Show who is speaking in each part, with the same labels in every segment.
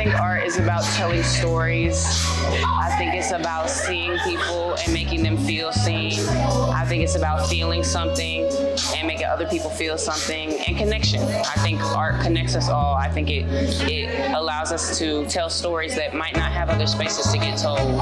Speaker 1: think art is about telling stories. I think it's about seeing people and making them feel seen. I think it's about feeling something and making other people feel something, and connection. I think art connects us all. I think it allows us to tell stories that might not have other spaces to get told.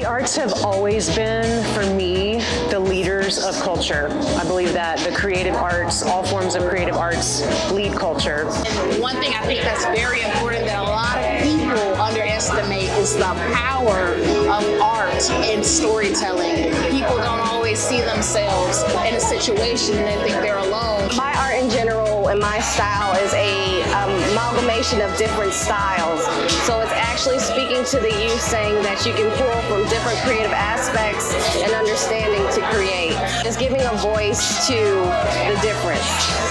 Speaker 2: Arts have always been, for me, the leaders of culture. I believe that the creative arts, all forms of creative arts, lead culture.
Speaker 3: And one thing I think that's very important that a lot of people underestimate is the power of art in storytelling. People don't always see themselves in a situation and they think they're alone.
Speaker 4: My art in general and my style is a amalgamation of different styles. So it's actually speaking to the youth, saying that you can pull from different creative aspects and understanding to create. It's giving a voice to the difference.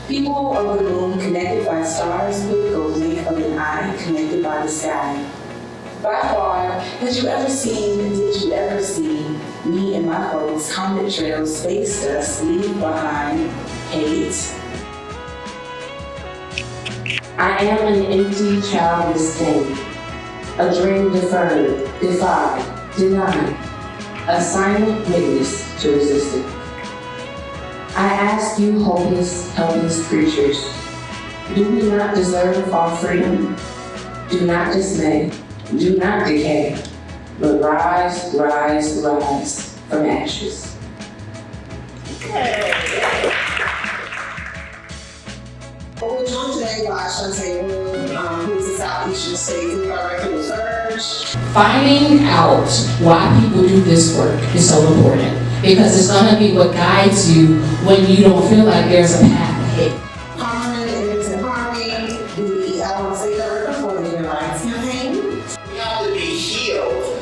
Speaker 5: People over the moon connected by stars with the blink of an eye, connected by the sky. By far, did you ever see me and my folks, comet trails, space dust, leave behind hate?
Speaker 6: I am an empty, childless thing, a dream deferred, defied, denied, a silent witness to resistance. I ask you, hopeless, helpless creatures, do we not deserve our freedom? Do not dismay, do not decay, but rise, rise, rise from ashes.
Speaker 7: We're joined today by Shantae Wood, who's a Southeastern State Director of Research.
Speaker 8: Finding out why people do this work is so important, because it's going to be what guides you when you don't feel like there's a path ahead.
Speaker 7: Harmon and Harmony, the State Director for the Human Rights Campaign.
Speaker 9: We have to be healed.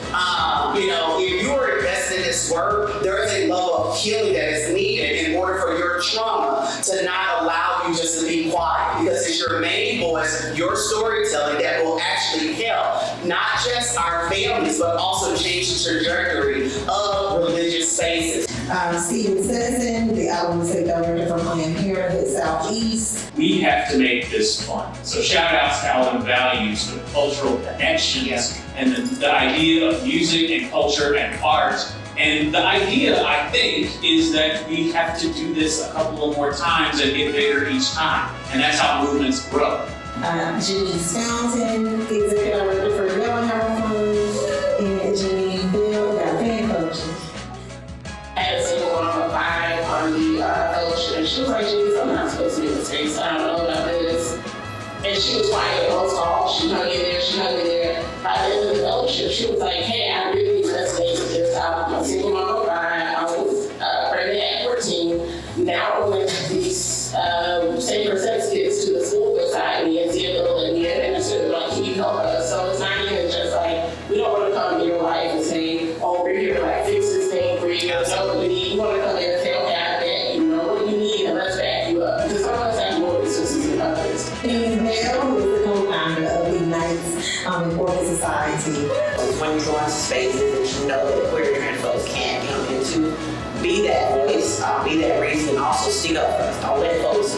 Speaker 9: If you are invested in this work, there is a level of healing that is needed in order for your trauma to not allow you just to be quiet, because it's your main voice, your storytelling that will actually help not just our families, but also change the trajectory of religious spaces.
Speaker 7: Stephen Citizen, the State Director for Planned Parenthood Southeast.
Speaker 10: We have to make this fun. So shout outs to Allen Values for the cultural connections and the idea of music and culture and art. And the idea, I think, is that we have to do this a couple of more times and get bigger each time. And that's how movements grow.
Speaker 7: Janice Fountain, the Executive Director for Young Health Fund, and Janine Bill, our fan coaches.
Speaker 11: I had a single mom of 5 on the fellowship, and she was like, "Jeez, I'm not supposed to be mistakes. I don't know about this." And she was quiet most all. She hung in there, she hung in there. By the end of the fellowship, she was like, "Hey, I really resonate with this. I'm a single mom of 5. I was pregnant at 14. Now I'm going to these safer sex kids to the school beside me and see a little Indian minister, like, can you help us?" So it's not even just like, we don't want to come in your life and say, "Oh, we're here to like fix this thing for you." So we want to come in and say, "Okay, I bet you know what you need and let's back you up." Because some of us have more resources than others.
Speaker 7: And Mel, who is the co-founder of Ignites Important Society.
Speaker 9: When you go into spaces that you know that queer trans folks can't come into, be that voice, be that reason, and also speak up for us. Don't let folks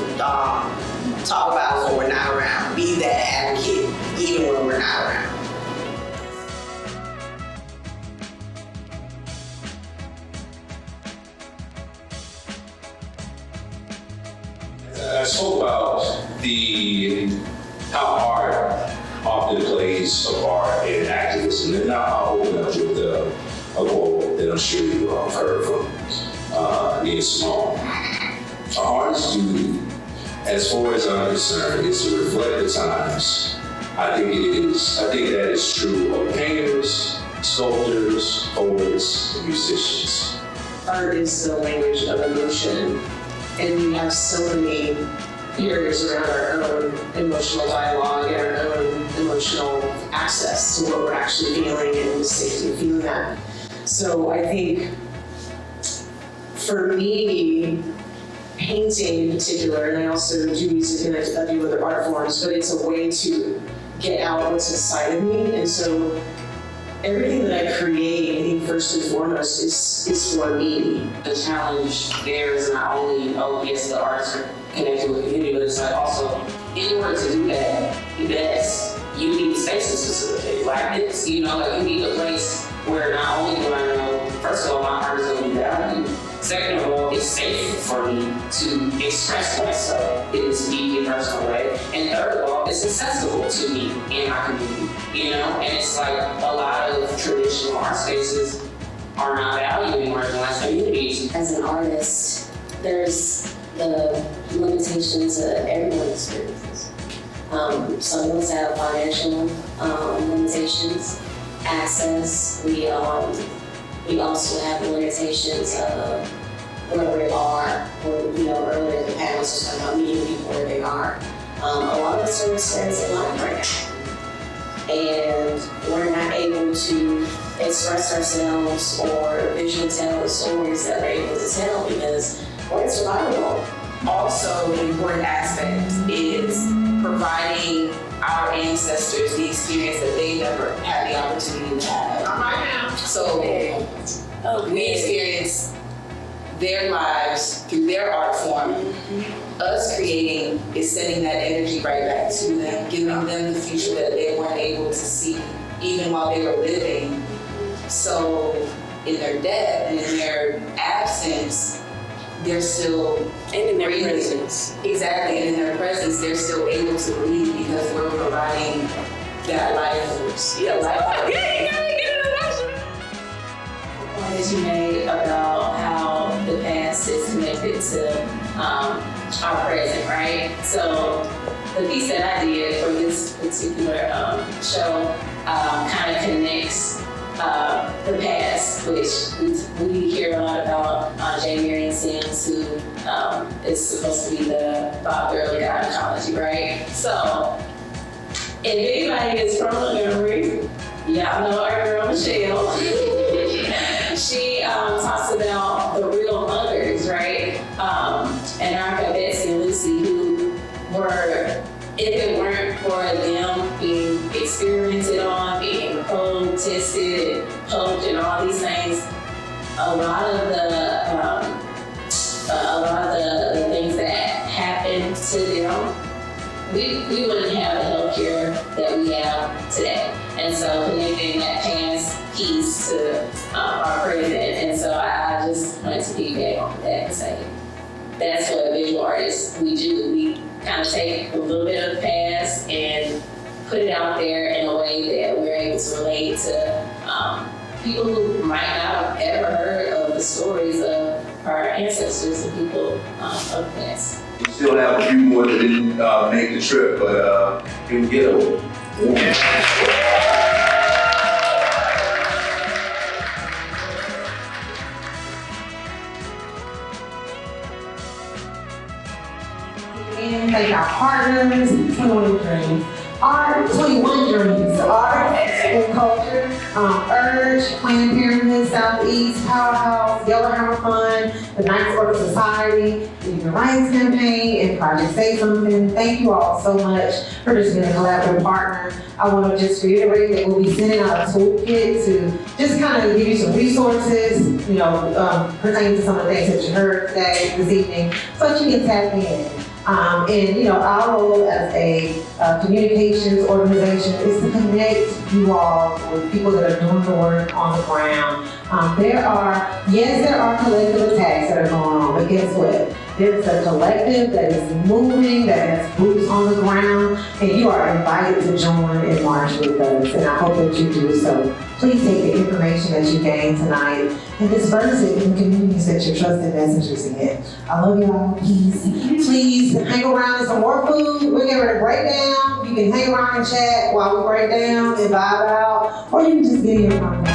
Speaker 9: talk about us when we're not around. Be that advocate even when we're not around.
Speaker 12: I spoke about how art often plays a part in activism, and now I'll open up with a quote that I'm sure you all heard from Nina Simone. Artist's duty, as far as I'm concerned, is to reflect the times I think that is true of painters, sculptors, poets, and musicians.
Speaker 13: Art is the language of emotion, and we have so many barriers around our own emotional dialogue and our own emotional access to what we're actually feeling and the safety of feeling that. So I think for me, painting in particular, and I also do music and I do other art forms, but it's a way to get out what's inside of me. And so everything that I create, I think first and foremost is for me.
Speaker 11: The challenge there is not only, yes, the arts are connected with the community, but it's like also, in order to do that, you need spaces to facilitate. Like this, you need a place where not only do I know, first of all, my art is going to be valued. Second of all, it's safe for me to express myself in this media personal way. And third of all, it's accessible to me and my community, And it's like a lot of traditional art spaces are not valued in marginalized communities.
Speaker 14: As an artist, there's the limitations that everyone experiences. Some of us have financial limitations, access. We also have the limitations of where we are, or earlier the panel was talking about meeting people where they are. A lot of us are experiencing life right now, and we're not able to express ourselves or visually tell the stories that we're able to tell because we're in survival mode.
Speaker 11: Also, the important aspect is providing our ancestors the experience that they never had the opportunity to have. So we experience their lives through their art form. Us creating is sending that energy right back to them, giving them the future that they weren't able to see even while they were living. So in their death and in their absence, they're still in their presence. Exactly, and in their presence, they're still able to breathe because we're providing that life. Yeah, life.
Speaker 14: The point that you made about how the past is connected to our present, right? So the piece that I did for this particular show kind of connects the past, which we hear a lot about J. Marion Sims, who is supposed to be the father of gynecology, right? So, if anybody is from Montgomery, y'all know our girl Michelle. She talks about the real mothers, right? And our guy Betsy and Lucy, who were, if it weren't for them being experimented on, being probed, tested, poked, and all these things, a lot of the things that happened to them, we wouldn't have the healthcare that we have today. And so connecting that past piece to our present, and so I just wanted to piggyback on that and say that's what visual artists we do. We kind of take a little bit of the past and put it out there in a way that we're able to relate to people who might not have ever heard of the stories of our ancestors and people of the past.
Speaker 15: We still have a few more that didn't make the trip, but here we go.
Speaker 7: And thank our partners, 21 Dreams. Art, 21 Dreams, Art and Culture, Urge, Planned Parenthood, Southeast, Powerhouse, Yellowhammer Fund, the Knights Order Society, the Human Rights Campaign, and Project Say Something. Thank you all so much for just being a collaborative partner. I want to just reiterate that we'll be sending out a toolkit to just kind of give you some resources, pertaining to some of the things that you heard today, this evening, so that you can tap in. And our role as a communications organization is to connect you all with people that are doing the work on the ground. There are collective attacks that are going on, but guess what? There's a collective that is moving, that has boots on the ground, and you are invited to join and march with us, and I hope that you do so. Please take the information that you gained tonight and disperse it in communities that your trusted messengers in. I love y'all. Please hang around with some more food. We're getting ready to break down. You can hang around and chat while we break down and vibe out, or you can just get in your conversation.